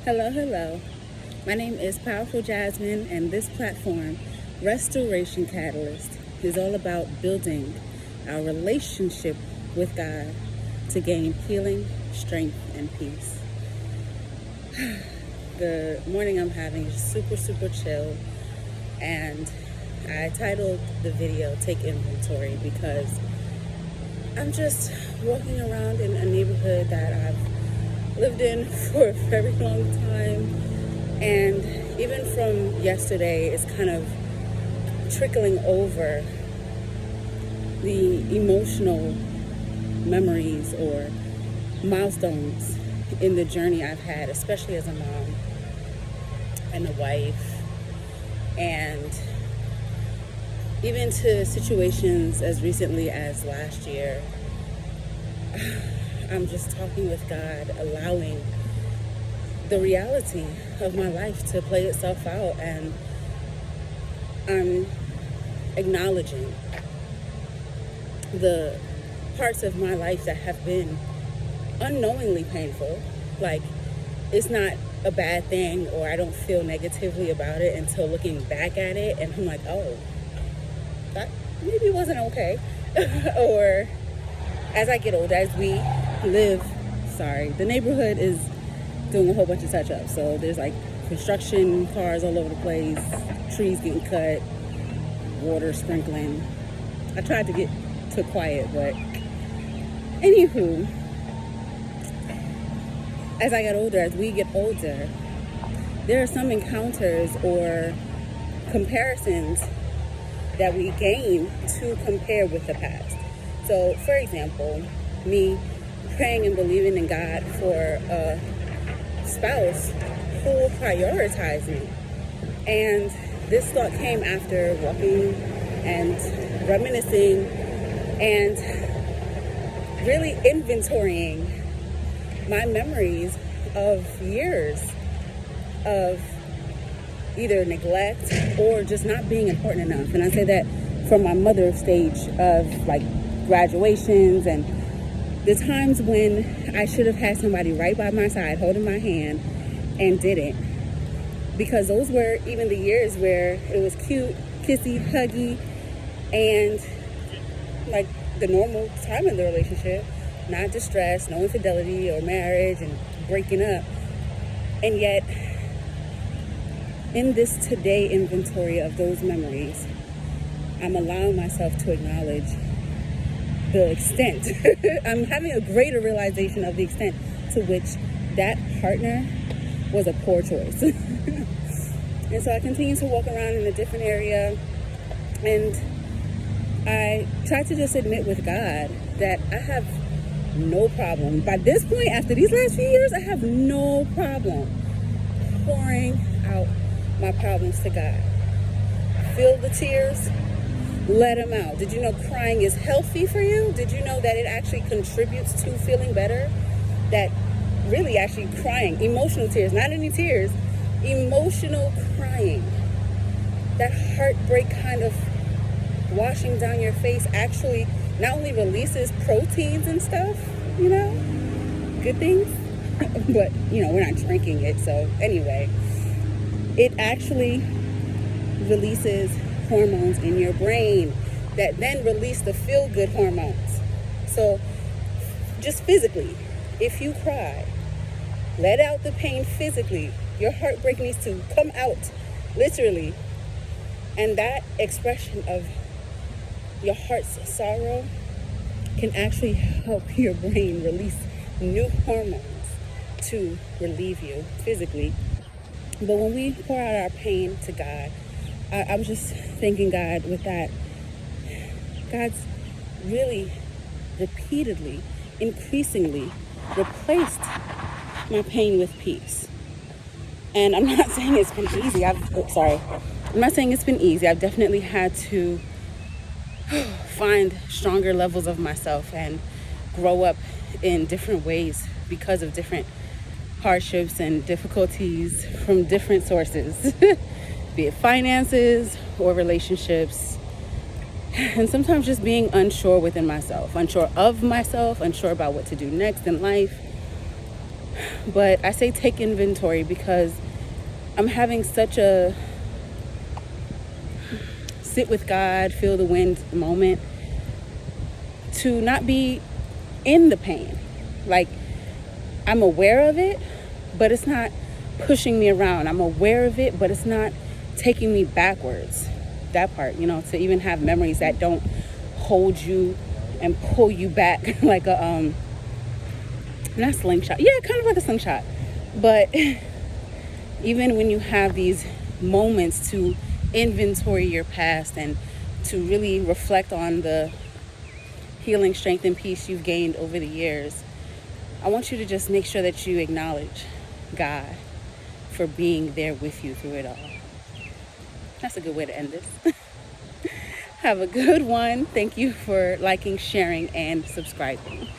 Hello, hello. My name is Powerful Jasmine, and this platform, Restoration Catalyst, is all about building our relationship with God to gain healing, strength, and peace. The morning I'm having is super chill, and I titled the video Take Inventory because I'm just walking around in a neighborhood that I've lived in for a very long time, and even from yesterday it's kind of trickling over the emotional memories or milestones in the journey I've had, especially as a mom and a wife, and even to situations as recently as last year. I'm just talking with God, allowing the reality of my life to play itself out, and I'm acknowledging the parts of my life that have been unknowingly painful. Like, it's not a bad thing, or I don't feel negatively about it until looking back at it and I'm like, oh, that maybe wasn't okay. Or as I get older, as we live, the neighborhood is doing a whole bunch of touch-ups. So there's like construction cars all over the place, trees getting cut, water sprinkling. I tried to get to quiet, but anywho, as I get older, as we get older, there are some encounters or comparisons that we gain to compare with the past. So, for example, me praying and believing in God for a spouse who will prioritize me. And this thought came after walking and reminiscing and really inventorying my memories of years of either neglect or just not being important enough. And I say that from my mother's stage of like graduations and the times when I should have had somebody right by my side holding my hand and didn't. Because those were even the years where it was cute, kissy, huggy, and like the normal time in the relationship, not distress, no infidelity or marriage and breaking up. And yet, in this today inventory of those memories, I'm allowing myself to acknowledge the extent. I'm having a greater realization of the extent to which that partner was a poor choice. And so I continue to walk around in a different area, and I try to just admit with God that I have no problem. By this point, after these last few years, I have no problem pouring out my problems to God. Feel the tears, let them out. Did you know crying is healthy for you? Did you know that it actually contributes to feeling better? That really actually crying, emotional tears, not any tears, emotional crying, that heartbreak kind of washing down your face actually not only releases proteins and stuff, good things, but we're not drinking it. So anyway, it actually releases hormones in your brain that then release the feel-good hormones. So just physically, if you cry, let out the pain physically. Your heartbreak needs to come out, literally. And that expression of your heart's sorrow can actually help your brain release new hormones to relieve you physically. But when we pour out our pain to God, I was just thanking God with that. God's really repeatedly, increasingly replaced my pain with peace. And I'm not saying it's been easy. I'm not saying it's been easy. I've definitely had to find stronger levels of myself and grow up in different ways because of different hardships and difficulties from different sources, be it finances or relationships, and sometimes just being unsure within myself, unsure of myself, unsure about what to do next in life. But I say take inventory because I'm having such a sit with God, feel the wind moment to not be in the pain. Like, I'm aware of it, but it's not pushing me around. I'm aware of it, but it's not taking me backwards. That part, to even have memories that don't hold you and pull you back like a not slingshot. Yeah, kind of like a slingshot. But even when you have these moments to inventory your past and to really reflect on the healing, strength, and peace you've gained over the years, I want you to just make sure that you acknowledge God for being there with you through it all. That's a good way to end this. Have a good one. Thank you for liking, sharing, and subscribing.